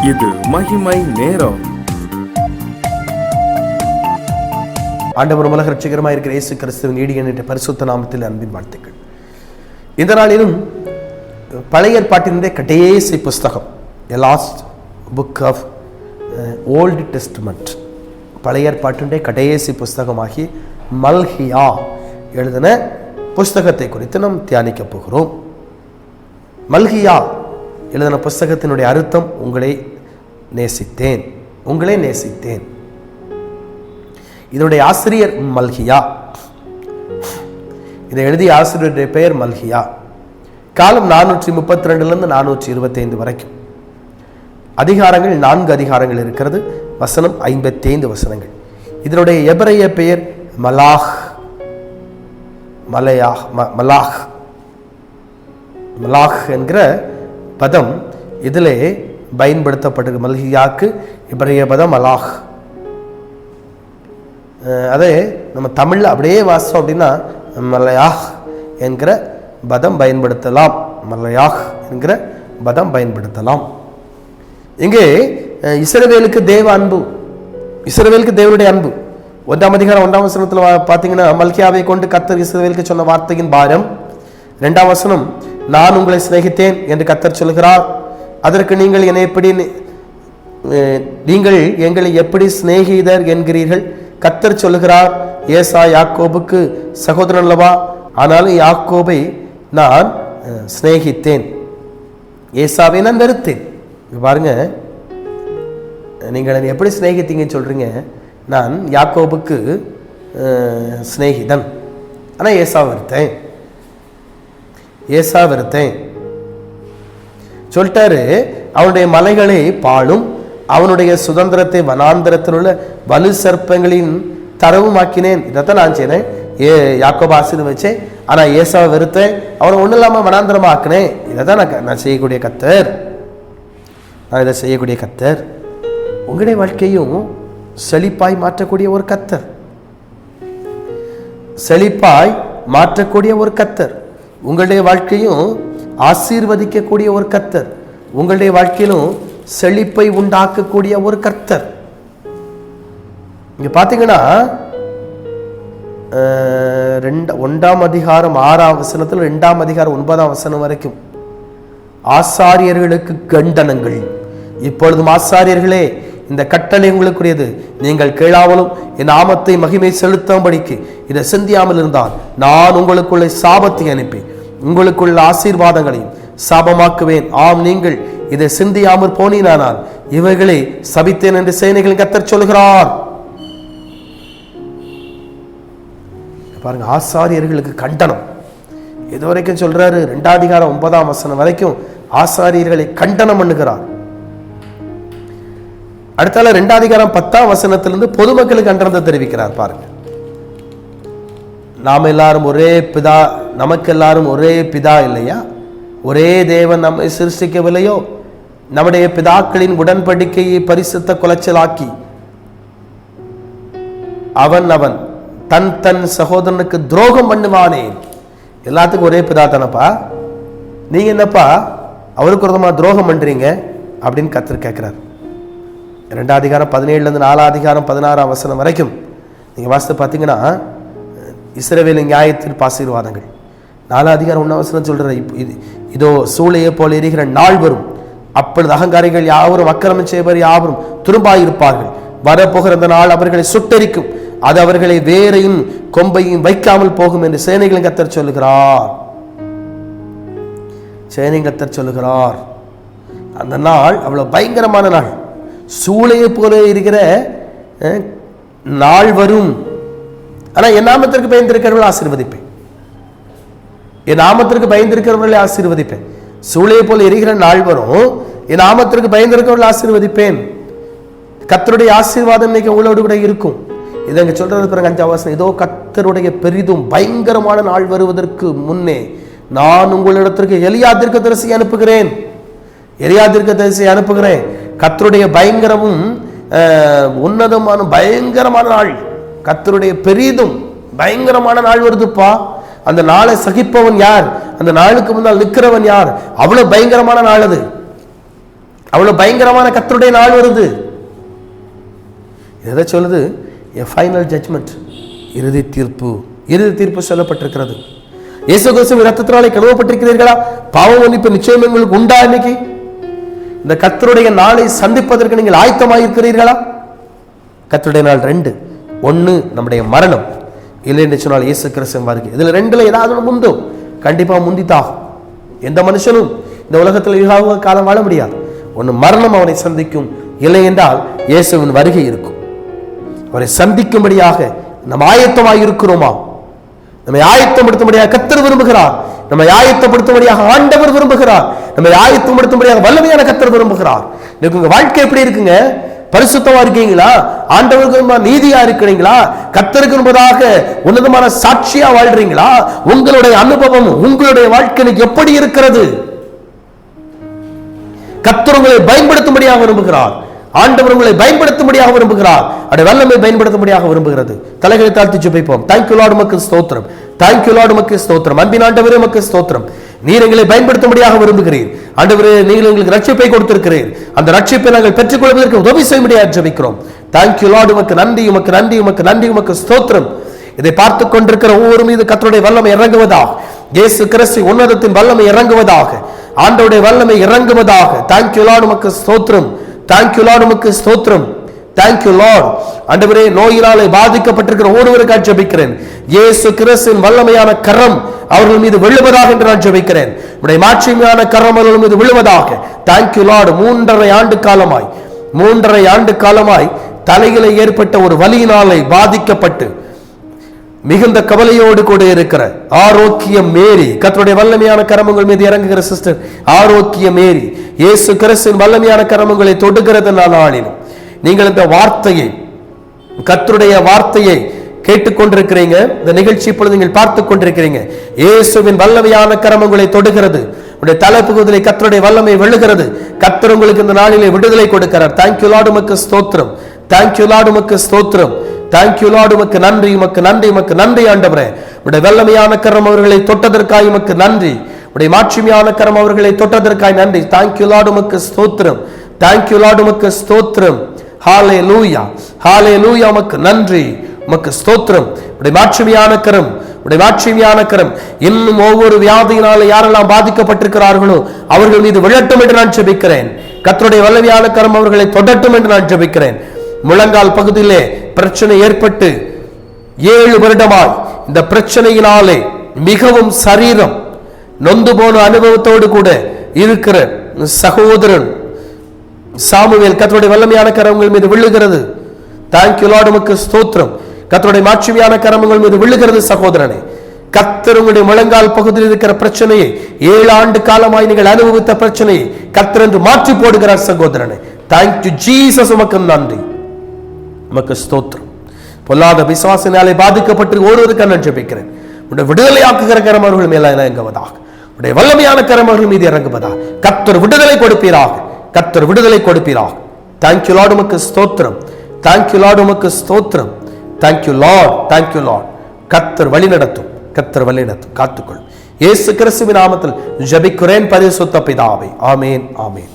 இது மகிமை நேரம். ஆண்டவர் உலக ரட்சகரமாக இருக்கிற இயேசு கிறிஸ்துவின் ஈடியன் என்ற பரிசுத்த நாமத்தில் அன்பின் வாழ்த்துக்கள். இந்த நாளிலும் பழைய ஏற்பாட்டினுடைய கடைசி புஸ்தகம், A Last Book of Old Testament, பழைய ஏற்பாட்டினுடைய கடைசி புஸ்தகமாகி மல்கியா எழுதின புஸ்தகத்தை குறித்து நாம் தியானிக்க போகிறோம். மல்கியா எழுதின புஸ்தகத்தினுடைய அர்த்தம் உங்களை நேசித்தேன். இதனுடைய ஆசிரியர் மல்கியா. இதை எழுதிய ஆசிரியருடைய பெயர் மல்கியா. காலம் 432 425 வரைக்கும். அதிகாரங்கள் 4 அதிகாரங்கள் இருக்கிறது. வசனம் 55 வசனங்கள். இதனுடைய எபிரேய பெயர் மலாஹ் என்கிற பதம் இதிலே பயன்படுத்தப்பட்டது. மல்கியாக்கு எபிரேய பதம் மலாஹ். அதே நம்ம தமிழில் அப்படியே வாசம் அப்படின்னா மலையாஹ் என்கிற பதம் பயன்படுத்தலாம். இங்கே இஸ்ரவேலுக்கு தேவனுடைய அன்பு 1ஆம் அதிகாரம் 1ஆம் வசனத்தில் பார்த்தீங்கன்னா, மல்கியாவை கொண்டு கர்த்தர் இஸ்ரவேலுக்கு சொன்ன வார்த்தையின் பாரம். 2ஆம் வசனம், நான் உங்களை சிநேகித்தேன் என்று கர்த்தர் சொல்கிறார். அதற்கு நீங்கள் எங்களை எப்படி சிநேகிதர் என்கிறீர்கள்? கர்த்தர் சொல்லுகிறார், ஏசா யாக்கோபுக்கு சகோதரன் அல்லவா, ஆனாலும் யாக்கோபை நான் சிநேகித்தேன், ஏசாவை நான் வெறுத்தேன். பாருங்க, நீங்கள் எப்படி சிநேகித்தீங்கன்னு சொல்றீங்க. நான் யாக்கோபுக்கு சிநேகிதன், ஆனால் ஏசா வெறுத்தேன் சொல்லிட்டாரு. அவனுடைய மலைகளை பாழும், அவனுடைய சுதந்திரத்தை வனாந்தரத்தில் உள்ள வலு சர்ப்பங்களின் தரவுமாக்கினேன். இதைத்தான் நான் செய்தேன். யாக்கோபு ஆசீர்வதிச்சேன், ஆனால் ஏசாவை வெறுத்தேன், அவனை ஒன்றும் இல்லாமல் வனாந்தரமா ஆக்கினேன். இதைத்தான் நான் செய்யக்கூடிய கர்த்தர். உங்களுடைய வாழ்க்கையும் செழிப்பாய் மாற்றக்கூடிய ஒரு கர்த்தர். உங்களுடைய வாழ்க்கையும் ஆசீர்வதிக்கக்கூடிய ஒரு கர்த்தர். உங்களுடைய வாழ்க்கையிலும் செழிப்பை உண்டாக்கக்கூடிய ஒரு கர்த்தர். இங்க பாத்தீங்கன்னா 1ஆம் அதிகாரம் 6ஆம் வசனத்தில் 2ஆம் அதிகாரம் 9ஆம் வசனம் வரைக்கும் ஆசாரியர்களுக்கு கண்டனங்கள். இப்பொழுதும் ஆசாரியர்களே, இந்த கட்டளை உங்களுக்குரியது. நீங்கள் கேளாமலும் என் நாமத்தை மகிமை செலுத்தும்படிக்கு இதை சிந்தியாமல் இருந்தால் நான் உங்களுக்குள்ள சாபத்தை அனுப்பி உங்களுக்குள்ள ஆசீர்வாதங்களையும் சாபமாக்குவேன். ஆம், நீங்கள் இதை சிந்தியாமல் போனீனானால் இவைகளை சபித்தேன் என்று சேனைகளின் கர்த்தர் சொல்கிறார். பாருங்க, ஆசாரியர்களுக்கு கண்டனம். இதுவரைக்கும் சொல்றாரு. 2ஆம் அதிகாரம் 9ஆம் வசனம் வரைக்கும் ஆசாரியர்களை கண்டனம் பண்ணுகிறார். அடுத்தால 2ஆம் அதிகாரம் 10ஆம் வசனத்திலிருந்து பொதுமக்களுக்கு கண்டனத்தை தெரிவிக்கிறார். பாருங்க, நமக்கு எல்லாரும் ஒரே பிதா இல்லையா? ஒரே தேவன் நம்மை சிருஷ்டிக்கவில்லையோ? நம்முடைய பிதாக்களின் உடன்படிக்கையை பரிசுத்த குலைச்சலாக்கி அவன் தன் சகோதரனுக்கு துரோகம் பண்ணுவானே. எல்லாத்துக்கும் ஒரே பிதா தானப்பா, நீங்க என்னப்பா அவருக்கு விரோதமா துரோகம் பண்றீங்க அப்படின்னு கர்த்தர் கேட்கிறார். 2ஆம் அதிகாரம் 17 4ஆம் அதிகாரம் 16ஆம் வசனம் வரைக்கும் நீங்க வாசித்து பார்த்தீங்கன்னா இஸ்ரவேலின் நியாயத்தின் ஆசீர்வாதங்கள். 4ஆம் அதிகாரம் 1ஆம் வசனம் சொல்ற, இதோ சூளையை போல எரிகிற நாள் வரும், அப்பொழுது அகங்காரிகள் யாவரும் அக்கிரமம் செய்வர் யாவரும் துரும்பாயிருப்பார்கள். வரப்போகிற அந்த நாள் அவர்களை சுட்டரிக்கும், அது அவர்களை வேரையும் கொம்பையும் வைக்காமல் போகும் என்று சேனைகளின் கர்த்தர் சொல்லுகிறார். அந்த நாள் அவ்வளவு பயங்கரமான நாள். சூளையை போல இருக்கிற நாள் வரும். ஆனா என் நாமத்திற்கு பயந்திருக்கிறவர்களை ஆசீர்வதிப்பேன். சூளையை போல எரிகிற நாள் வரும், என் நாமத்திற்கு பயந்திருக்கிறவர்களை ஆசீர்வதிப்பேன். கர்த்தருடைய ஆசீர்வாதம் இன்னைக்கு உங்களோடு கூட இருக்கும். இதை அங்க சொல்றது பிறகு 5ஆம் வசனம், இதோ கர்த்தருடைய பெரிதும் பயங்கரமான நாள் வருவதற்கு முன்னே நான் உங்களிடத்திற்கு எலியா தீர்க்கதரிசியை அனுப்புகிறேன். கர்த்தருடைய பயங்கரமும் உன்னதமான பயங்கரமான நாள், கர்த்தருடைய பெரிதும் பயங்கரமான நாள் வருதுப்பா. அந்த நாளை சகிப்பவன் யார்? அந்த நாளுக்கு முன்னால் நிற்கிறவன் யார்? அவ்வளவு பயங்கரமான நாள் அது. அவ்வளவு பயங்கரமான கர்த்தருடைய நாள் வருது. எதை சொல்லுது? a final judgment, இறுதி தீர்ப்பு. இறுதி தீர்ப்பு சொல்லப்பட்டிருக்கிறது. இயேசு கிறிஸ்துவின் இரத்தத்தினாலே கழுவப்பட்டிருக்கிறீர்களா? பாவ மன்னிப்பு நிச்சயம் உங்களுக்கு உண்டா? இன்னைக்கு இந்த கர்த்தருடைய நாளை சந்திப்பதற்கு நீங்கள் ஆயத்தமாயிருக்கிறீர்களா? கர்த்தருடைய நாள் 2. 1 நம்முடைய மரணம், இல்லை என்று சொன்னால் இயேசு கிறிஸ்துவின் வருகை. இதுல 2ல ஏதாவது முந்தும், கண்டிப்பா முந்தித்தாகும். எந்த மனுஷனும் இந்த உலகத்தில் யுகாக காலம் வாழ முடியாது. 1 மரணம் அவனை சந்திக்கும், இல்லை என்றால் இயேசுவின் வருகை இருக்கும். அவரை சந்திக்கும்படியாக நம்ம ஆயத்தமாக இருக்கிறோமா? நம்மை ஆயத்தப்படுத்தும்படியாக கர்த்தர் விரும்புகிறார். நம்மை ஆயத்தப்படுத்தும்படியாக ஆண்டவர் விரும்புகிறார். நம்மை ஆயத்தப்படுத்தும்படியாக வல்லமையான கர்த்தர் விரும்புகிறார். உங்க வாழ்க்கை எப்படி இருக்குங்க? பரிசுத்தமா இருக்கீங்களா? ஆண்டவருக்கு நீதியா இருக்கிறீங்களா? கர்த்தருக்கு என்பதாக உன்னதமான சாட்சியா வாழ்றீங்களா? உங்களுடைய அனுபவம், உங்களுடைய வாழ்க்கை எப்படி இருக்கிறது? கர்த்தர் உங்களை பயன்படுத்தும்படியாக விரும்புகிறார். ஆண்டவர் உங்களை பயன்படுத்தும்படியாக விரும்புகிறார். அவருடைய வல்லமை பயன்படுத்தும்படியாக விரும்புகிறது. தலைகளை தாழ்த்தி ஜெபிப்போம். தேங்க்யூ லார்ட், உமக்கு ஸ்தோத்திரம். தேங்க்யூ லார்ட், உமக்கு ஸ்தோத்திரம். அன்பின் ஆண்டவரே, உமக்கு ஸ்தோத்திரம். நீர் எங்களை பயன்படுத்தும்படியாக விரும்புகிறீர். ஆண்டவரே, நீங்கள் எங்களுக்கு ரட்சிப்பை கொடுத்திருக்கிறீர். அந்த ரட்சிப்பை நாங்கள் பெற்றுக்கொள்வதற்கு உதவி செய்யும்படியாக ஜெபிக்கிறோம். தேங்க்யூ லார்ட், உமக்கு நன்றி, உமக்கு நன்றி, உமக்கு நன்றி, உமக்கு ஸ்தோத்திரம். இதை பார்த்து கொண்டிருக்கிற ஒவ்வொரு மீது கர்த்தருடைய வல்லமை இறங்குவதாக, இயேசு கிறிஸ்து உன்னதத்தின் வல்லமை இறங்குவதாக, ஆண்டவருடைய வல்லமை இறங்குவதாக. தேங்க்யூ லார்ட், உமக்கு ஸ்தோத்திரம். தேங்க்யூ லார்ட், உமக்கு ஸ்தோத்திரம். Thank you Lord. ஆண்டவரே, நோயினாலே பாதிக்கப்பட்டிருக்கிற ஒருவருக்காக ஜெபிக்கிறேன். இயேசு கிறிஸ்துவின் வல்லமையான கரம் அவர்கள் மீது விழுவதாக என்று நான் ஜெபிக்கிறேன். உடைய மாட்சிமையான கரம் அவர்கள் மீது விழுவதாக. Thank you Lord. 3.5 ஆண்டு காலமாய் தலையில ஏற்பட்ட ஒரு வலியினாலே பாதிக்கப்பட்டு மிகுந்த கவலையோடு கூட இருக்கிற ஆரோக்கிய மேரி, கர்த்தருடைய வல்லமையான கரமுங்கள் மீது இறங்குகிற சிஸ்டர் ஆரோக்கிய மேரி, இயேசு கிறிஸ்துவின் வல்லமையான கரமுங்களை தொடுகிறது நாளிலும் நீங்கள் இந்த வார்த்தையை, கர்த்தருடைய வார்த்தையை கேட்டுக்கொண்டிருக்கிறீங்க. இந்த நிகழ்ச்சி இப்பொழுது நீங்கள் பார்த்து கொண்டிருக்கிறீங்க. இயேசுவின் வல்லமையான கரமுங்களை தொடுகிறது. உடைய தலைப்புகுதலை கர்த்தருடைய வல்லமை வெல்லுகிறது. கர்த்தர் உங்களுக்கு இந்த நாளிலே விடுதலை கொடுக்கிறார். தேங்க்யூ லார்ட், உமக்கு ஸ்தோத்திரம். தேங்க்யூ லார்ட், உமக்கு ஸ்தோத்திரம். தேங்க்யூ லார்ட், உமக்கு நன்றி, உமக்கு நன்றி, உமக்கு நன்றி. ஆண்டவரே, உடைய வல்லமையான கரம் அவர்களை தொட்டதற்காய் உமக்கு நன்றி. உடைய மாட்சிமையான கரம் அவர்களை தொட்டதற்காய் நன்றி. தேங்க்யூ லார்ட், உமக்கு ஸ்தோத்திரம். தேங்க்யூ லார்ட், உமக்கு ஸ்தோத்திரம். ஹalleluya, ஹalleluya. உமக்கு நன்றி, உமக்கு ஸ்தோத்திரம். உடைய மாட்சிமையான கரம், உடைய மாட்சிமையான கரம் இன்னும் ஒவ்வொரு வியாதியினால யாரெல்லாம் பாதிக்கப்பட்டிருக்கிறார்களோ அவர்கள் மீது விழட்டும் என்று நான் ஜெபிக்கிறேன். கர்த்தருடைய வல்லமையான கரம் அவர்களை தொடட்டும் என்று நான் ஜெபிக்கிறேன். முழங்கால் பகுதியிலே பிரச்சனை ஏற்பட்டு 7 வருடமாய் இந்த பிரச்சனையினாலே மிகவும் சரீரம் நொந்து போன அனுபவத்தோடு கூட இருக்கிற சகோதரன் சாமுவேல், கர்த்தருடைய வல்லமையான கரங்கள் மீது விழுகிறது. தேங்க்யூ லார்ட், உமக்கு ஸ்தோத்திரம். கர்த்தருடைய மாட்சிமையான கரங்கள் மீது விழுகிறது. சகோதரனே, கர்த்தர் உங்களுடைய முழங்கால் பகுதியில் இருக்கிற பிரச்சனையை, 7 ஆண்டு காலமாய் நீங்கள் அனுபவித்த பிரச்சனையை கர்த்தர் என்று மாற்றி போடுகிறார். சகோதரனே, தேங்க்யூ ஜீசஸ், உமக்கு நன்றி, உமக்கு ஸ்தோத்திரம். பொல்லாத விசுவாசினாலே பாதிக்கப்பட்டு ஒருவருக்கு நான் ஜெபிக்கிறேன். உடைய விடுதலையாக்குகிற கரம் அவர்கள் மேல இறங்குவதாக, உடைய வல்லமையான கரம் அவர்கள் மீது இறங்குவதாக. கர்த்தர் விடுதலை கொடுப்பீராக, கர்த்தர் விடுதலை கொடுப்பீராக. தேங்க்யூ லார்ட், உமக்கு ஸ்தோத்திரம். தேங்க்யூ லார்ட், உமக்கு ஸ்தோத்திரம். Thank you Lord, thank you Lord. கர்த்தர் வழி நடத்தும், கர்த்தர் வழி நடத்தும், காத்துக்கொள். இயேசு கிறிஸ்துவின் நாமத்தில் ஜெபிக்கிறேன் பரிசுத்த பிதாவே. ஆமென், ஆமென்.